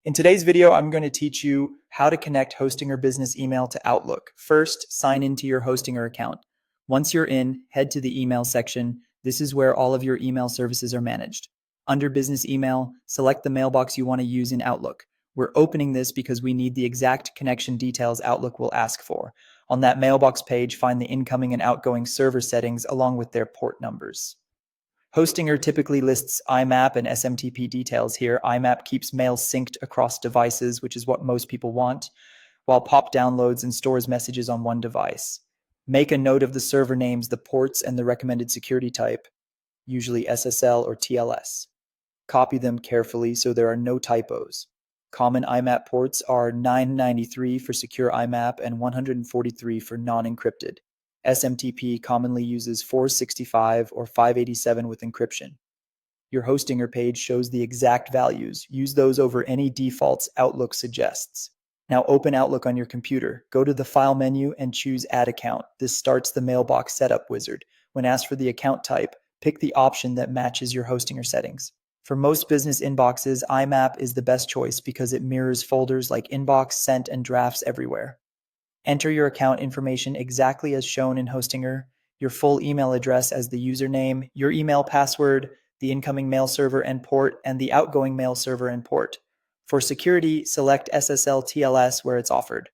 In today's video, I'm going to teach you how to connect Hostinger business email to Outlook. First, sign into your Hostinger account. Once you're in, head to the email section. This is where all of your email services are managed. Under business email, select the mailbox you want to use in Outlook. We're opening this because we need the exact connection details Outlook will ask for. On that mailbox page, find the incoming and outgoing server settings along with their port numbers. Hostinger typically lists IMAP and SMTP details here. IMAP keeps mail synced across devices, which is what most people want, while POP downloads and stores messages on one device. Make a note of the server names, the ports, and the recommended security type, usually SSL or TLS. Copy them carefully so there are no typos. Common IMAP ports are 993 for secure IMAP and 143 for non-encrypted. SMTP commonly uses 465 or 587 with encryption. Your Hostinger page shows the exact values. Use those over any defaults Outlook suggests. Now open Outlook on your computer. Go to the File menu and choose Add Account. This starts the mailbox setup wizard. When asked for the account type, pick the option that matches your Hostinger settings. For most business inboxes, IMAP is the best choice because it mirrors folders like Inbox, Sent, and Drafts everywhere. Enter your account information exactly as shown in Hostinger, your full email address as the username, your email password, the incoming mail server and port, and the outgoing mail server and port. For security, select SSL TLS where it's offered.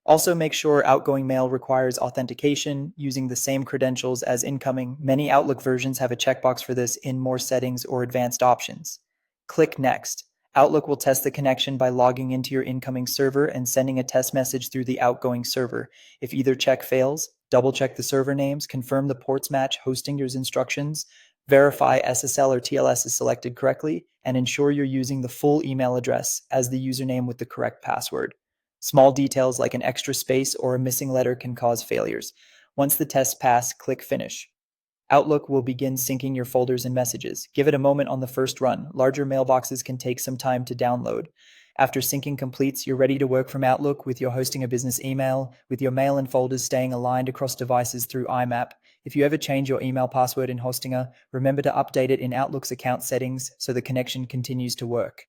Also make sure outgoing mail requires authentication using the same credentials as incoming. Many Outlook versions have a checkbox for this in More Settings or Advanced Options. Click Next. Outlook will test the connection by logging into your incoming server and sending a test message through the outgoing server. If either check fails, double-check the server names, confirm the ports match Hostinger's instructions, verify SSL or TLS is selected correctly, and ensure you're using the full email address as the username with the correct password. Small details like an extra space or a missing letter can cause failures. Once the tests pass, click Finish. Outlook will begin syncing your folders and messages. Give it a moment on the first run. Larger mailboxes can take some time to download. After syncing completes, you're ready to work from Outlook with your Hostinger business email, with your mail and folders staying aligned across devices through IMAP. If you ever change your email password in Hostinger, remember to update it in Outlook's account settings so the connection continues to work.